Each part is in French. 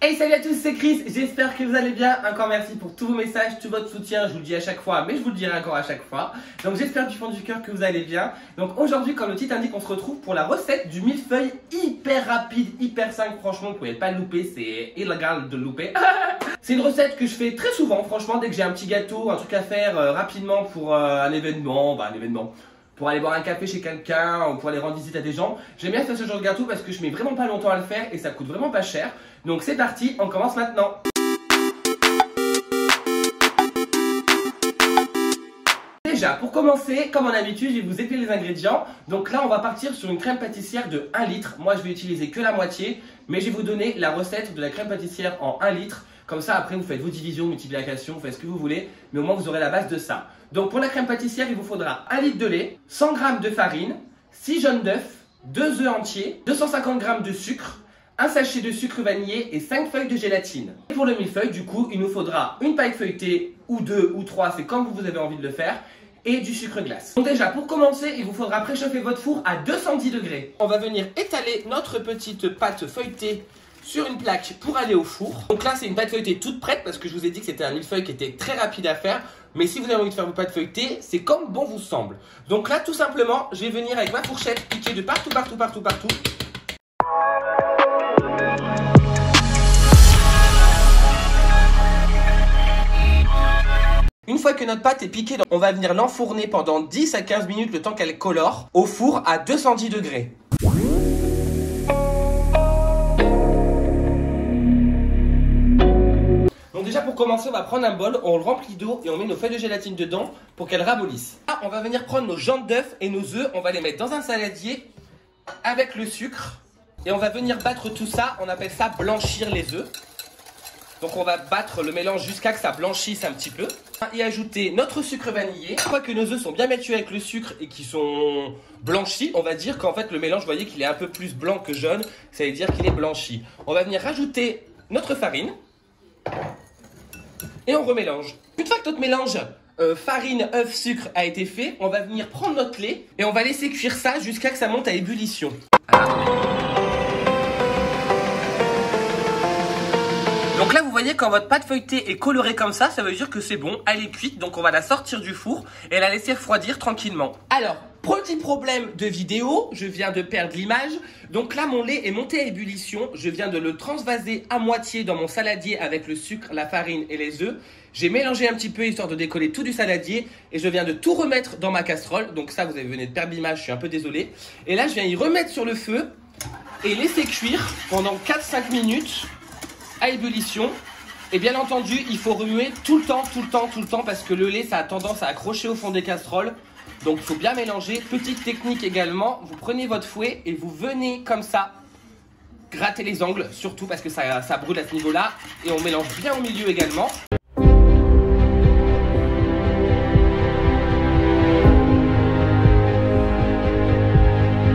Hey, salut à tous, c'est Chris, j'espère que vous allez bien. Encore merci pour tous vos messages, tout votre soutien, je vous le dis à chaque fois, mais je vous le dirai encore à chaque fois. Donc j'espère du fond du cœur que vous allez bien. Donc aujourd'hui, comme le titre indique, on se retrouve pour la recette du millefeuille hyper rapide, hyper simple. Franchement, vous pouvez pas le louper, c'est illégal de le louper. C'est une recette que je fais très souvent, franchement, dès que j'ai un petit gâteau, un truc à faire rapidement pour un événement, pour aller boire un café chez quelqu'un ou pour aller rendre visite à des gens. J'aime bien faire ce genre de gâteau parce que je mets vraiment pas longtemps à le faire et ça coûte vraiment pas cher. Donc c'est parti, on commence maintenant. Déjà, pour commencer, comme en habitude, je vais vous épeler les ingrédients. Donc là, on va partir sur une crème pâtissière de 1 litre. Moi, je vais utiliser que la moitié, mais je vais vous donner la recette de la crème pâtissière en 1 litre. Comme ça, après, vous faites vos divisions, multiplications, vous faites ce que vous voulez, mais au moins, vous aurez la base de ça. Donc pour la crème pâtissière, il vous faudra 1 litre de lait, 100 g de farine, 6 jaunes d'œufs, 2 œufs entiers, 250 g de sucre, un sachet de sucre vanillé et 5 feuilles de gélatine. Et pour le millefeuille, du coup, il nous faudra une paille feuilletée, ou 2 ou 3, c'est comme vous avez envie de le faire, et du sucre glace. Donc déjà, pour commencer, il vous faudra préchauffer votre four à 210 degrés. On va venir étaler notre petite pâte feuilletée sur une plaque pour aller au four. Donc là, c'est une pâte feuilletée toute prête parce que je vous ai dit que c'était un millefeuille qui était très rapide à faire. Mais si vous avez envie de faire vos pâtes feuilletées, c'est comme bon vous semble. Donc là, tout simplement, je vais venir avec ma fourchette piquer de partout. Une fois que notre pâte est piquée, on va venir l'enfourner pendant 10 à 15 minutes, le temps qu'elle colore, au four à 210 degrés. Donc déjà pour commencer, on va prendre un bol, on le remplit d'eau et on met nos feuilles de gélatine dedans pour qu'elles ramollissent. Là, on va venir prendre nos jaunes d'œufs et nos œufs, on va les mettre dans un saladier avec le sucre. Et on va venir battre tout ça, on appelle ça blanchir les œufs. Donc on va battre le mélange jusqu'à que ça blanchisse un petit peu. Et ajouter notre sucre vanillé. Une fois que nos œufs sont bien battus avec le sucre et qui sont blanchis, on va dire qu'en fait le mélange, vous voyez qu'il est un peu plus blanc que jaune. Ça veut dire qu'il est blanchi. On va venir rajouter notre farine. Et on remélange. Une fois que notre mélange farine, œuf, sucre a été fait, on va venir prendre notre lait et on va laisser cuire ça jusqu'à que ça monte à ébullition. Donc là, vous voyez, quand votre pâte feuilletée est colorée comme ça veut dire que c'est bon, elle est cuite. Donc on va la sortir du four et la laisser refroidir tranquillement. Alors, petit problème de vidéo, je viens de perdre l'image. Donc là, mon lait est monté à ébullition. Je viens de le transvaser à moitié dans mon saladier avec le sucre, la farine et les œufs. J'ai mélangé un petit peu histoire de décoller tout du saladier. Et je viens de tout remettre dans ma casserole. Donc ça, vous venez de perdre l'image, je suis un peu désolé. Et là, je viens y remettre sur le feu et laisser cuire pendant 4-5 minutes à ébullition. Et bien entendu, il faut remuer tout le temps parce que le lait, ça a tendance à accrocher au fond des casseroles. Donc il faut bien mélanger. Petite technique également, vous prenez votre fouet et vous venez comme ça gratter les angles, surtout parce que ça brûle à ce niveau-là. Et on mélange bien au milieu également.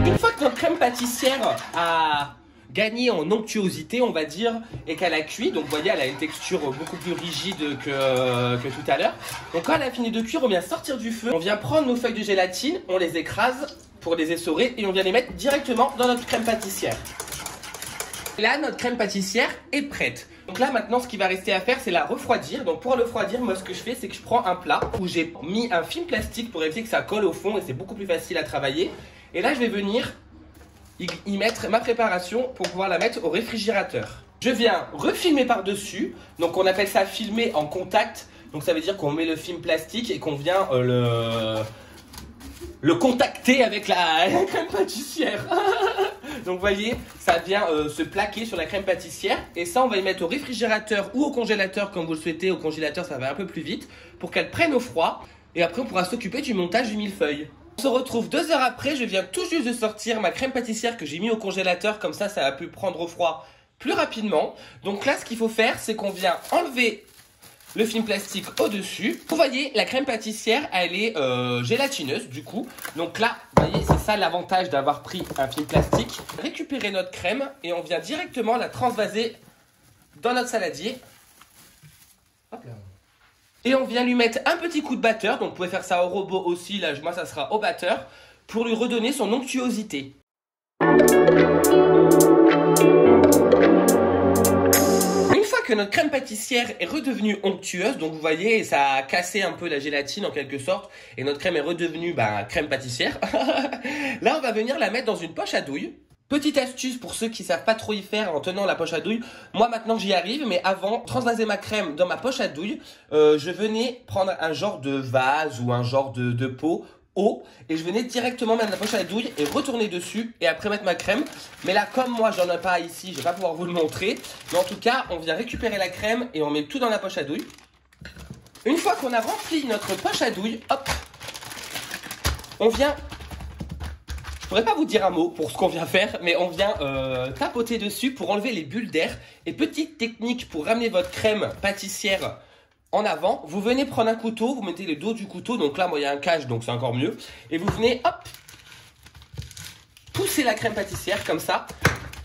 Une fois que notre crème pâtissière a gagné en onctuosité, on va dire, et qu'elle a cuit, donc vous voyez, elle a une texture beaucoup plus rigide que tout à l'heure. Donc quand elle a fini de cuire, on vient sortir du feu, on vient prendre nos feuilles de gélatine, on les écrase pour les essorer et on vient les mettre directement dans notre crème pâtissière. Et là, notre crème pâtissière est prête. Donc là, maintenant, ce qui va rester à faire, c'est la refroidir. Donc pour la refroidir, moi, ce que je fais, c'est que je prends un plat où j'ai mis un film plastique pour éviter que ça colle au fond et c'est beaucoup plus facile à travailler. Et là, je vais venir y mettre ma préparation pour pouvoir la mettre au réfrigérateur. Je viens refilmer par-dessus, donc on appelle ça filmer en contact. Donc ça veut dire qu'on met le film plastique et qu'on vient le contacter avec la crème pâtissière. Donc vous voyez, ça vient se plaquer sur la crème pâtissière. Et ça, on va y mettre au réfrigérateur ou au congélateur comme vous le souhaitez. Au congélateur, ça va un peu plus vite pour qu'elle prenne au froid. Et après, on pourra s'occuper du montage du millefeuille. On se retrouve 2 heures après, je viens tout juste de sortir ma crème pâtissière que j'ai mis au congélateur, comme ça a pu prendre au froid plus rapidement. Donc là, ce qu'il faut faire, c'est qu'on vient enlever le film plastique au-dessus. Vous voyez, la crème pâtissière, elle est gélatineuse du coup. Donc là, vous voyez, c'est ça l'avantage d'avoir pris un film plastique. Récupérer notre crème et on vient directement la transvaser dans notre saladier. Hop là. Et on vient lui mettre un petit coup de batteur, donc vous pouvez faire ça au robot aussi, là moi ça sera au batteur, pour lui redonner son onctuosité. que notre crème pâtissière est redevenue onctueuse, donc vous voyez, ça a cassé un peu la gélatine en quelque sorte, et notre crème est redevenue crème pâtissière. Là, on va venir la mettre dans une poche à douille. Petite astuce pour ceux qui savent pas trop y faire en tenant la poche à douille. Moi maintenant j'y arrive, mais avant, transvaser ma crème dans ma poche à douille, je venais prendre un genre de vase ou un genre de pot haut et je venais directement mettre la poche à douille et retourner dessus et après mettre ma crème. Mais là, comme moi j'en ai pas ici, je vais pas pouvoir vous le montrer. Mais en tout cas, on vient récupérer la crème et on met tout dans la poche à douille. Une fois qu'on a rempli notre poche à douille, hop, on vient... Je pourrais pas vous dire un mot pour ce qu'on vient faire, mais on vient tapoter dessus pour enlever les bulles d'air. Et petite technique pour ramener votre crème pâtissière en avant, vous venez prendre un couteau, vous mettez le dos du couteau, donc là moi il y a un cache donc c'est encore mieux. Et vous venez hop, pousser la crème pâtissière comme ça.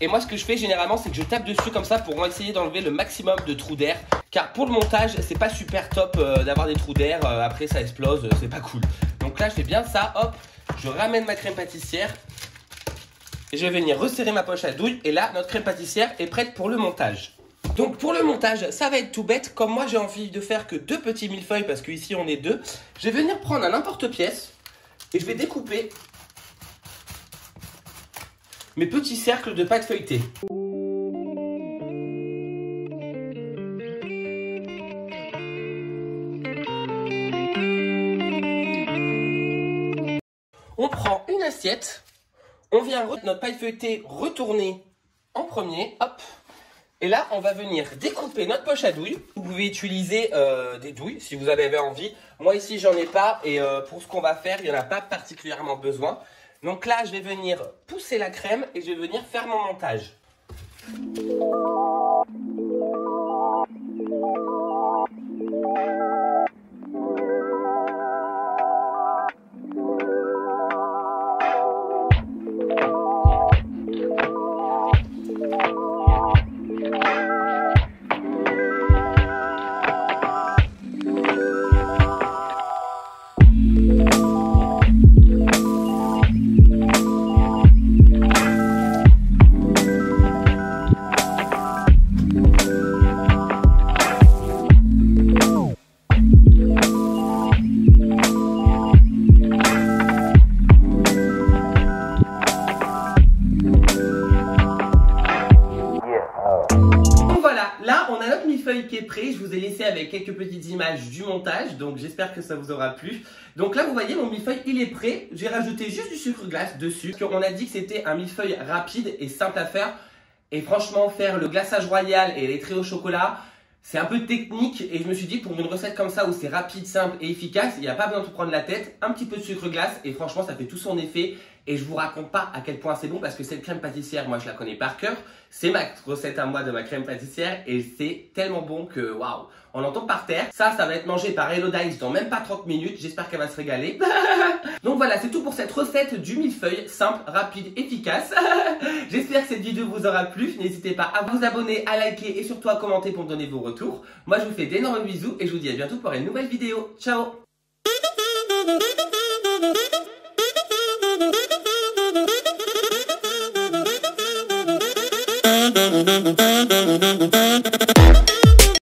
Et moi ce que je fais généralement c'est que je tape dessus comme ça pour essayer d'enlever le maximum de trous d'air. Car pour le montage c'est pas super top d'avoir des trous d'air, après ça explose, c'est pas cool. Donc là je fais bien ça, hop. Je ramène ma crème pâtissière et je vais venir resserrer ma poche à douille. Et là, notre crème pâtissière est prête pour le montage. Donc pour le montage, ça va être tout bête. Comme moi, j'ai envie de faire que 2 petits millefeuilles parce qu'ici, on est 2. Je vais venir prendre un emporte-pièce et je vais découper mes petits cercles de pâte feuilletée. On prend une assiette, on vient notre paille feuilletée retourner en premier, hop. Et là, on va venir découper notre poche à douille. Vous pouvez utiliser des douilles si vous en avez envie. Moi ici, j'en ai pas et pour ce qu'on va faire, il n'y en a pas particulièrement besoin. Donc là, je vais venir pousser la crème et je vais venir faire mon montage. Là, on a notre millefeuille qui est prêt. Je vous ai laissé avec quelques petites images du montage. Donc, j'espère que ça vous aura plu. Donc là, vous voyez, mon millefeuille, il est prêt. J'ai rajouté juste du sucre glace dessus. On a dit que c'était un millefeuille rapide et simple à faire. Et franchement, faire le glaçage royal et les traits au chocolat, c'est un peu technique. Et je me suis dit, pour une recette comme ça, où c'est rapide, simple et efficace, il n'y a pas besoin de prendre la tête. Un petit peu de sucre glace. Et franchement, ça fait tout son effet. Et je vous raconte pas à quel point c'est bon parce que cette crème pâtissière, moi je la connais par cœur. C'est ma recette à moi de ma crème pâtissière et c'est tellement bon que waouh, on l'entend par terre. Ça va être mangé par Elodice dans même pas 30 minutes. J'espère qu'elle va se régaler. Donc voilà, c'est tout pour cette recette du millefeuille, simple, rapide, efficace. J'espère que cette vidéo vous aura plu. N'hésitez pas à vous abonner, à liker et surtout à commenter pour me donner vos retours. Moi je vous fais d'énormes bisous et je vous dis à bientôt pour une nouvelle vidéo. Ciao! Dun dun dun dun dun dun dun.